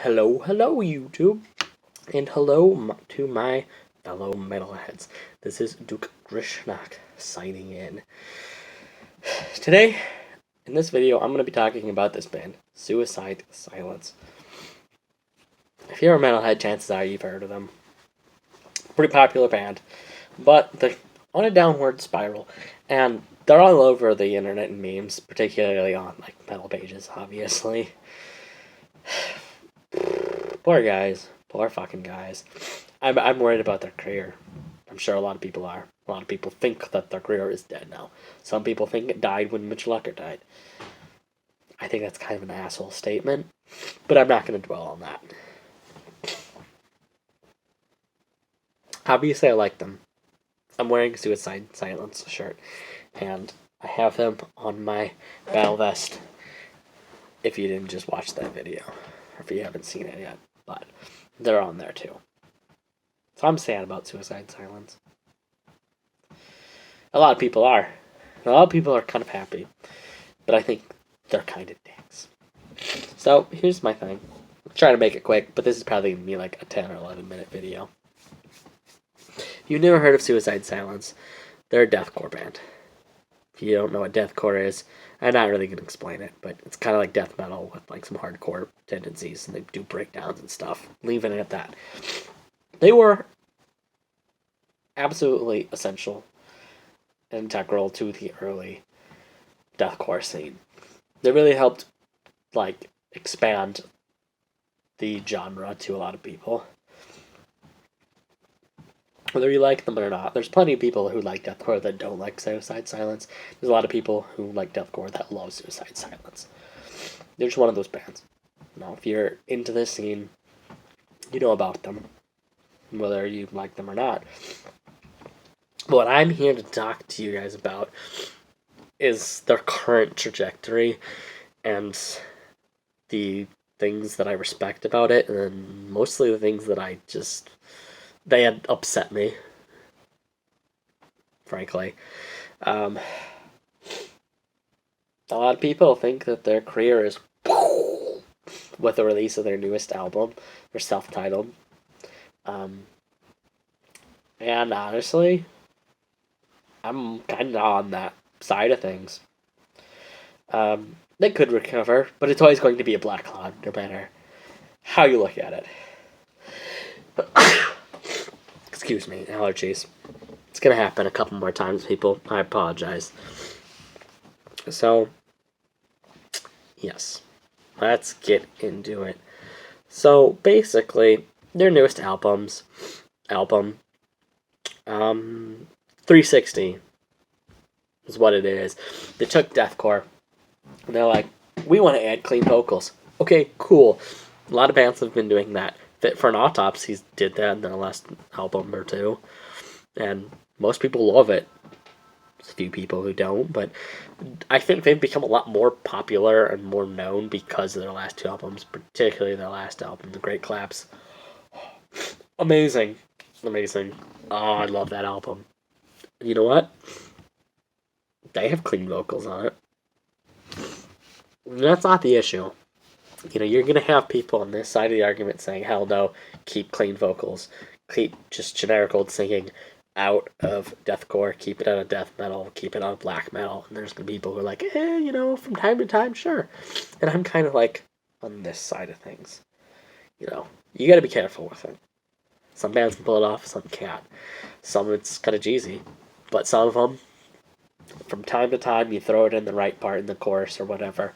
Hello, YouTube, and hello to my fellow metalheads. This is Duke Grishnak signing in. Today, in this video, I'm going to be talking about this band, Suicide Silence. If you're a metalhead, chances are you've heard of them. Pretty popular band, but they're on a downward spiral, and they're all over the internet and memes, particularly on like metal pages, obviously. Poor guys. Poor fucking guys. I'm worried about their career. I'm sure a lot of people are. A lot of people think that their career is dead now. Some people think it died when Mitch Lucker died. I think that's kind of an asshole statement, but I'm not going to dwell on that. Obviously, I like them. I'm wearing a Suicide Silence shirt, and I have them on my battle vest if you didn't just watch that video, or if you haven't seen it yet. But they're on there too. So I'm sad about Suicide Silence. A lot of people are. A lot of people are kind of happy. But I think they're kind of dicks. So here's my thing. I'm trying to make it quick, but this is probably going to be like a 10 or 11 minute video. You've never heard of Suicide Silence. They're a deathcore band. If you don't know what deathcore is, I'm not really going to explain it, but it's kind of like death metal with like some hardcore tendencies, and they do breakdowns and stuff. Leaving it at that. They were absolutely essential and integral to the early deathcore scene. They really helped like expand the genre to a lot of people. Whether you like them or not, there's plenty of people who like deathcore that don't like Suicide Silence. There's a lot of people who like deathcore that love Suicide Silence. They're just one of those bands. Now, if you're into this scene, you know about them, whether you like them or not. What I'm here to talk to you guys about is their current trajectory and the things that I respect about it, and mostly the things that they had upset me, frankly. A lot of people think that their career is with the release of their newest album, their self-titled. And honestly, I'm kind of on that side of things. They could recover, but it's always going to be a black cloud, no matter how you look at it. Excuse me, allergies. It's gonna happen a couple more times, people. I apologize. So, yes, let's get into it. So, basically, their newest album, 360 is what it is. They took deathcore, and they're like, we want to add clean vocals. Okay, cool. A lot of bands have been doing that. Fit for an Autopsy did that in their last album or two, and most people love it. There's a few people who don't, but I think they've become a lot more popular and more known because of their last two albums, particularly their last album, The Great Collapse. Amazing. Oh, I love that album. You know what? They have clean vocals on it. That's not the issue. You know, you're going to have people on this side of the argument saying, hell no, keep clean vocals. Keep just generic old singing out of deathcore. Keep it out of death metal. Keep it out of black metal. And there's going to be people who are like, you know, from time to time, sure. And I'm kind of like on this side of things. You know, you got to be careful with it. Some bands can pull it off, some can't. Some it's kind of cheesy. But some of them, from time to time, you throw it in the right part in the chorus or whatever,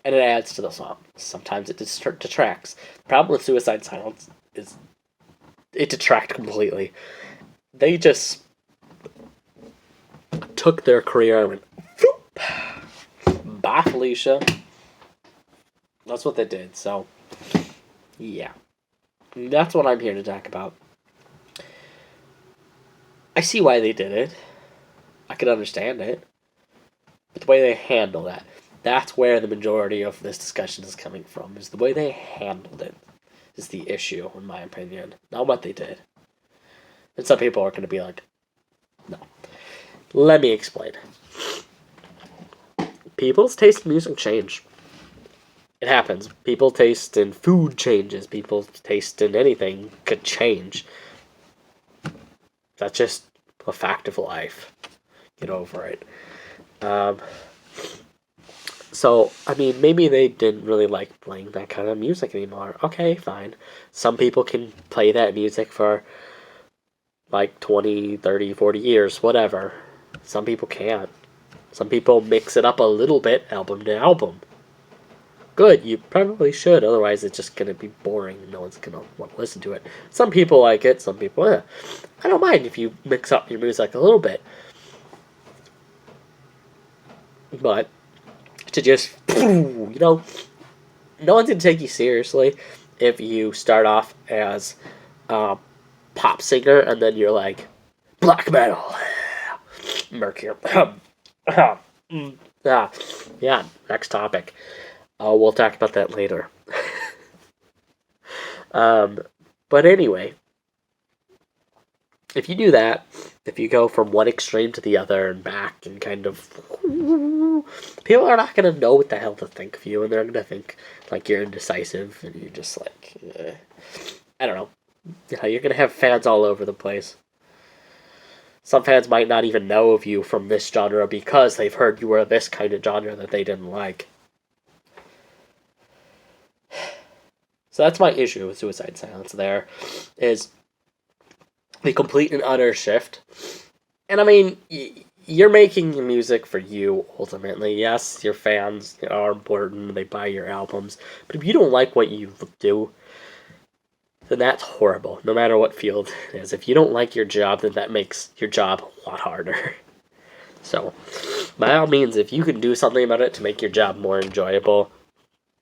and it adds to the song. Sometimes it detracts. The problem with Suicide Silence is it detracts completely. They just took their career and went, bye, Felicia. That's what they did, so, yeah. That's what I'm here to talk about. I see why they did it. I could understand it. But the way they handle that, that's where the majority of this discussion is coming from, is the way they handled it is the issue, in my opinion. Not what they did. And some people are going to be like, no. Let me explain. People's taste in music change. It happens. People taste in food changes. People's taste in anything could change. That's just a fact of life. Get over it. Um, so, I mean, maybe they didn't really like playing that kind of music anymore. Okay, fine. Some people can play that music for like 20, 30, 40 years, whatever. Some people can't. Some people mix it up a little bit, album to album. Good, you probably should, otherwise it's just gonna be boring and no one's gonna want to listen to it. Some people like it, some people, I don't mind if you mix up your music a little bit. But to just, no one's gonna take you seriously if you start off as a pop singer and then you're like, black metal, Mercury. Yeah, next topic. We'll talk about that later. um, but anyway, if you do that, if you go from one extreme to the other and back and kind of, people are not going to know what the hell to think of you, and they're going to think like you're indecisive and you're just like, I don't know. You're going to have fans all over the place. Some fans might not even know of you from this genre because they've heard you were this kind of genre that they didn't like. So that's my issue with Suicide Silence there, is the complete and utter shift. And I mean, you're making music for you, ultimately. Yes, your fans are important, they buy your albums, but if you don't like what you do, then that's horrible, no matter what field it is. If you don't like your job, then that makes your job a lot harder. So, by all means, if you can do something about it to make your job more enjoyable,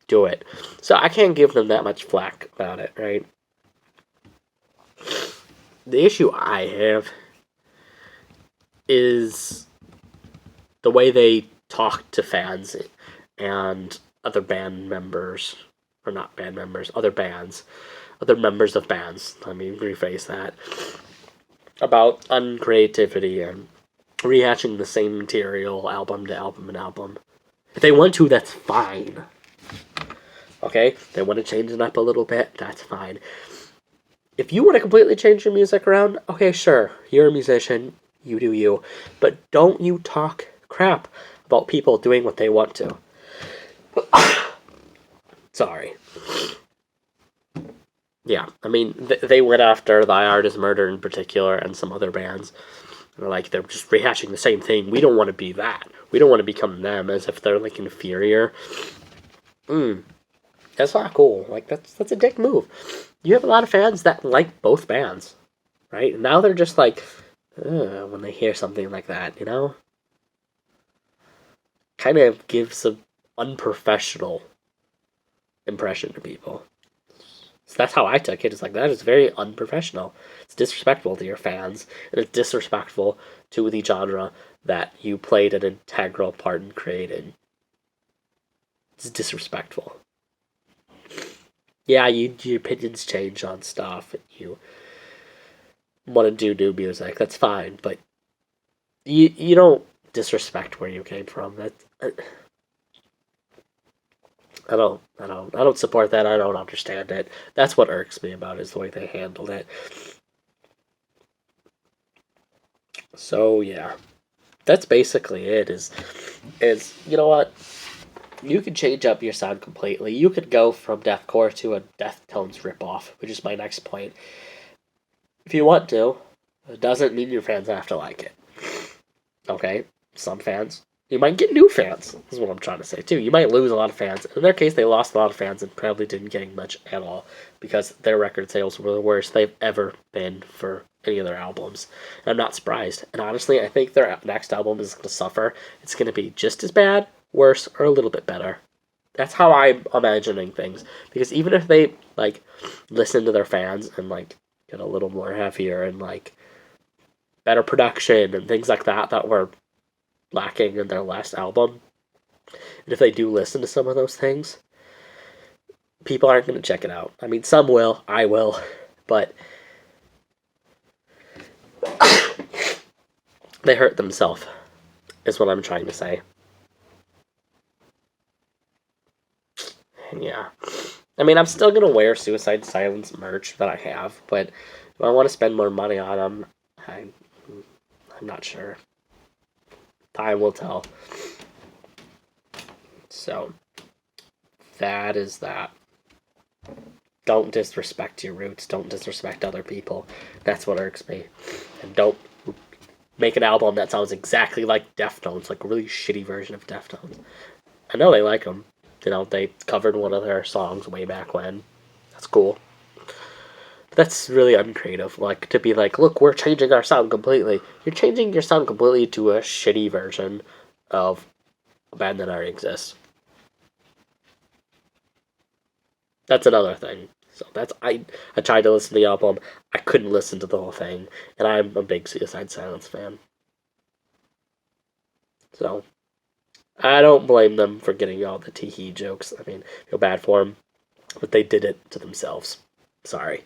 do it. So I can't give them that much flack about it, right? The issue I have is the way they talk to fans and other band members, or not band members, other bands, other members of bands, let me rephrase that, about uncreativity and rehashing the same material album to album and album. If they want to, that's fine. Okay? They want to change it up a little bit, that's fine. If you want to completely change your music around, okay, sure, you're a musician, you do you. But don't you talk crap about people doing what they want to. Sorry. Yeah, I mean, they went after The Art is Murder in particular and some other bands. They're like, they're just rehashing the same thing. We don't want to be that. We don't want to become them as if they're, like, inferior. That's not cool. Like, that's a dick move. You have a lot of fans that like both bands, right? Now they're just like, when they hear something like that, you know? Kind of gives an unprofessional impression to people. So that's how I took it. It's like, that is very unprofessional. It's disrespectful to your fans, and it's disrespectful to the genre that you played an integral part in creating. It's disrespectful. Yeah, your opinions change on stuff, and you want to do new music. That's fine, but you don't disrespect where you came from. That I don't support that. I don't understand it. That's what irks me about it, is the way they handled it. So yeah, that's basically it. Is you know what? You could change up your sound completely. You could go from deathcore to a Deftones ripoff, which is my next point. If you want to, it doesn't mean your fans have to like it. Okay? Some fans. You might get new fans, is what I'm trying to say, too. You might lose a lot of fans. In their case, they lost a lot of fans and probably didn't get much at all because their record sales were the worst they've ever been for any of their albums. And I'm not surprised. And honestly, I think their next album is going to suffer. It's going to be just as bad, worse, or a little bit better. That's how I'm imagining things. Because even if they, like, listen to their fans and, like, get a little more heavier and, like, better production and things like that were lacking in their last album, and if they do listen to some of those things, people aren't going to check it out. I mean, some will, I will, but they hurt themselves, is what I'm trying to say. Yeah. I mean, I'm still gonna wear Suicide Silence merch that I have, but if I want to spend more money on them, I, I'm not sure. Time will tell. So, that is that. Don't disrespect your roots. Don't disrespect other people. That's what irks me. And don't make an album that sounds exactly like Deftones, like a really shitty version of Deftones. I know they like them. You know, they covered one of their songs way back when. That's cool. But that's really uncreative. Like, to be like, look, we're changing our sound completely. You're changing your sound completely to a shitty version of a band that already exists. That's another thing. So that's I tried to listen to the album. I couldn't listen to the whole thing, and I'm a big Suicide Silence fan. So I don't blame them for getting all the tee jokes. I mean, I feel bad for them, but they did it to themselves. Sorry.